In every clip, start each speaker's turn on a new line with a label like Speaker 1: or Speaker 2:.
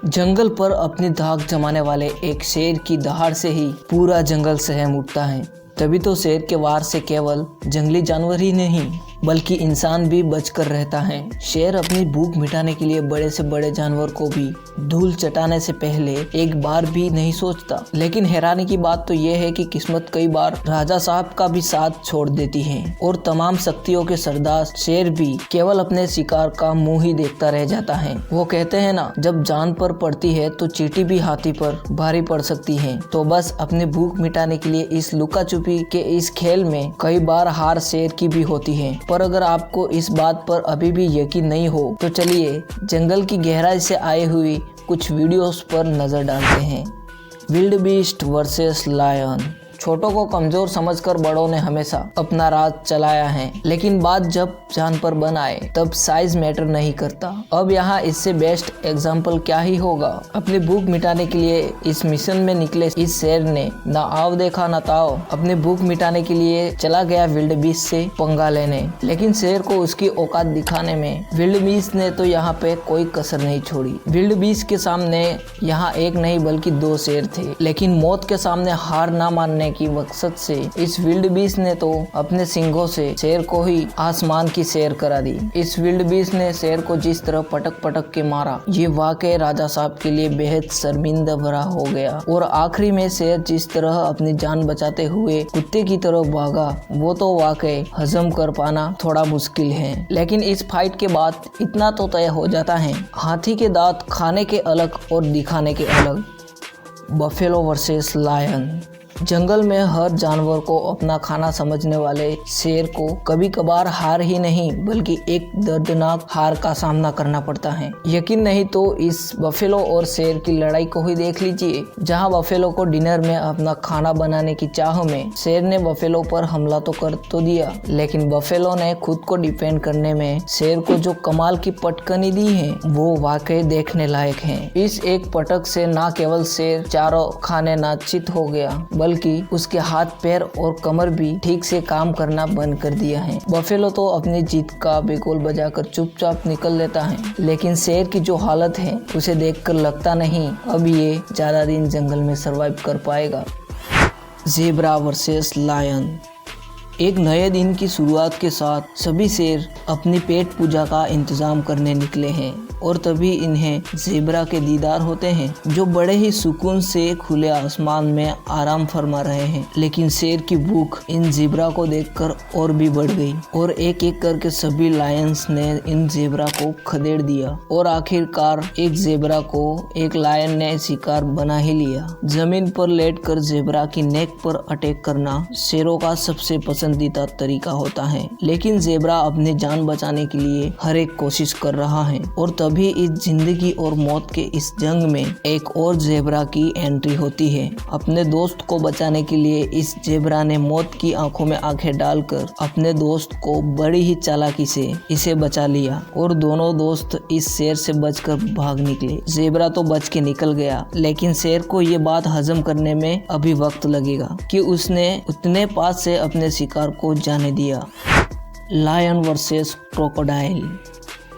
Speaker 1: जंगल पर अपनी धाक जमाने वाले एक शेर की दहाड़ से ही पूरा जंगल सहम उठता है। तभी तो शेर के वार से केवल जंगली जानवर ही नहीं बल्कि इंसान भी बचकर रहता है। शेर अपनी भूख मिटाने के लिए बड़े से बड़े जानवर को भी धूल चटाने से पहले एक बार भी नहीं सोचता। लेकिन हैरानी की बात तो यह है कि किस्मत कई बार राजा साहब का भी साथ छोड़ देती है और तमाम शक्तियों के सरदार शेर भी केवल अपने शिकार का मुंह ही देखता रह जाता है। वो कहते हैं ना, जब जान पर पड़ती है तो चींटी भी हाथी पर भारी पड़ सकती है। तो बस अपनी भूख मिटाने के लिए इस लुका छुपी के इस खेल में कई बार हार शेर की भी होती है। पर अगर आपको इस बात पर अभी भी यकीन नहीं हो तो चलिए जंगल की गहराई से आई हुई कुछ वीडियोस पर नजर डालते हैं। Wild beast versus lion. छोटों को कमजोर समझकर बड़ों ने हमेशा अपना राज चलाया है, लेकिन बात जब जान पर बन आए तब साइज मैटर नहीं करता। अब यहाँ इससे बेस्ट एग्जाम्पल क्या ही होगा। अपनी भूख मिटाने के लिए इस मिशन में निकले इस शेर ने ना आव देखा ना ताव, अपनी भूख मिटाने के लिए चला गया विल्ड बीस्ट से पंगा लेने। लेकिन शेर को उसकी औकात दिखाने में विल्ड बीस्ट ने तो यहाँ पे कोई कसर नहीं छोड़ी। विल्ड बीस्ट के सामने यहाँ एक नहीं बल्कि दो शेर थे, लेकिन मौत के सामने हार ना मानने की मकसद से इस विल्ड बीस्ट ने तो अपने सिंगों से शेर को ही आसमान की सैर करा दी। इस विल्ड बीस्ट ने शेर को जिस तरह पटक पटक के मारा, ये वाकई राजा साहब के लिए बेहद शर्मिंदा भरा हो गया। और आखिरी में शेर जिस तरह अपनी जान बचाते हुए कुत्ते की तरफ भागा, वो तो वाकई हजम कर पाना थोड़ा मुश्किल है। लेकिन इस फाइट के बाद इतना तो तय हो जाता है, हाथी के दांत खाने के अलग और दिखाने के अलग। Buffalo versus lion. जंगल में हर जानवर को अपना खाना समझने वाले शेर को कभी कभार हार ही नहीं बल्कि एक दर्दनाक हार का सामना करना पड़ता है। यकीन नहीं तो इस बफेलो और शेर की लड़ाई को ही देख लीजिए, जहां बफेलो को डिनर में अपना खाना बनाने की चाह में शेर ने बफेलो पर हमला तो कर तो दिया, लेकिन बफेलो ने खुद को डिफेंड करने में शेर को जो कमाल की पटकनी दी है वो वाकई देखने लायक है। इस एक पटक से न केवल शेर चारों खाने नाचित हो गया बल्कि उसके हाथ पैर और कमर भी ठीक से काम करना बंद कर दिया है। बफेलो तो अपनी जीत का बेगोल बजाकर चुपचाप निकल लेता है, लेकिन शेर की जो हालत है उसे देखकर लगता नहीं अब ये ज्यादा दिन जंगल में सरवाइव कर पाएगा। Zebra versus lion. एक नए दिन की शुरुआत के साथ सभी शेर अपनी पेट पूजा का इंतजाम करने निकले हैं और तभी इन्हें ज़ेब्रा के दीदार होते हैं, जो बड़े ही सुकून से खुले आसमान में आराम फरमा रहे हैं। लेकिन शेर की भूख इन ज़ेब्रा को देखकर और भी बढ़ गई और एक एक करके सभी लायंस ने इन ज़ेब्रा को खदेड़ दिया और आखिरकार एक ज़ेब्रा को एक लायन ने शिकार बना ही लिया। जमीन पर लेटकर ज़ेब्रा की नेक पर अटैक करना शेरों का सबसे पसंदीदा तरीका होता है, लेकिन ज़ेब्रा अपनी जान बचाने के लिए हर एक कोशिश कर रहा है। और तभी इस जिंदगी और मौत के इस जंग में एक और ज़ेब्रा की एंट्री होती है। अपने दोस्त को बचाने के लिए इस ज़ेब्रा ने मौत की आंखों में आंखें डालकर अपने दोस्त को बड़ी ही चालाकी से इसे बचा लिया और दोनों दोस्त इस शेर से बचकर भाग निकले। ज़ेब्रा तो बच के निकल गया, लेकिन शेर को ये बात हजम करने में अभी वक्त लगेगा कि उसने उतने पास से अपने शिकार को जाने दिया। Lion versus crocodile.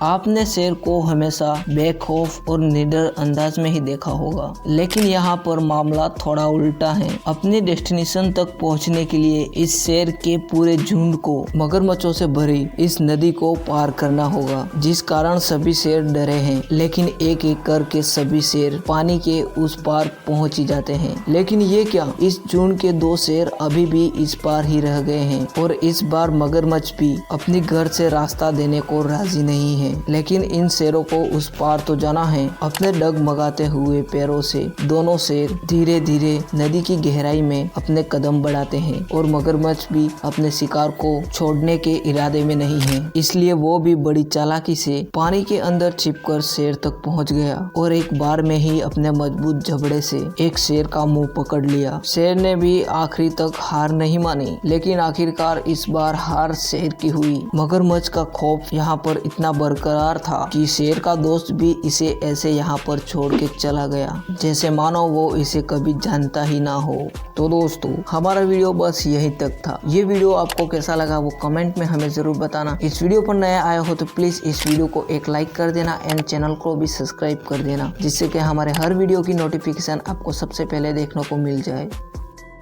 Speaker 1: आपने शेर को हमेशा बेखौफ और निडर अंदाज में ही देखा होगा, लेकिन यहाँ पर मामला थोड़ा उल्टा है। अपने डेस्टिनेशन तक पहुँचने के लिए इस शेर के पूरे झुंड को मगरमच्छों से भरी इस नदी को पार करना होगा, जिस कारण सभी शेर डरे हैं। लेकिन एक एक करके सभी शेर पानी के उस पार पहुँच ही जाते हैं। लेकिन ये क्या, इस झुंड के दो शेर अभी भी इस पार ही रह गए हैं और इस बार मगरमच्छ भी अपने घर से रास्ता देने को राजी नहीं है। लेकिन इन शेरों को उस पार तो जाना है। अपने डगमगाते हुए पैरों से दोनों शेर धीरे धीरे नदी की गहराई में अपने कदम बढ़ाते हैं और मगरमच्छ भी अपने शिकार को छोड़ने के इरादे में नहीं है, इसलिए वो भी बड़ी चालाकी से पानी के अंदर छिपकर शेर तक पहुंच गया और एक बार में ही अपने मजबूत जबड़े से एक शेर का मुंह पकड़ लिया। शेर ने भी आखिरी तक हार नहीं मानी, लेकिन आखिरकार इस बार हार शेर की हुई। मगरमच्छ का खौफ यहाँ पर इतना बढ़ बरकरार था कि शेर का दोस्त भी इसे ऐसे यहाँ पर छोड़ के चला गया, जैसे मानो वो इसे कभी जानता ही ना हो। तो दोस्तों हमारा वीडियो बस यहीं तक था। ये वीडियो आपको कैसा लगा वो कमेंट में हमें जरूर बताना। इस वीडियो पर नया आया हो तो प्लीज इस वीडियो को एक लाइक कर देना एंड चैनल को भी सब्सक्राइब कर देना, जिससे कि हमारे हर वीडियो की नोटिफिकेशन आपको सबसे पहले देखने को मिल जाए।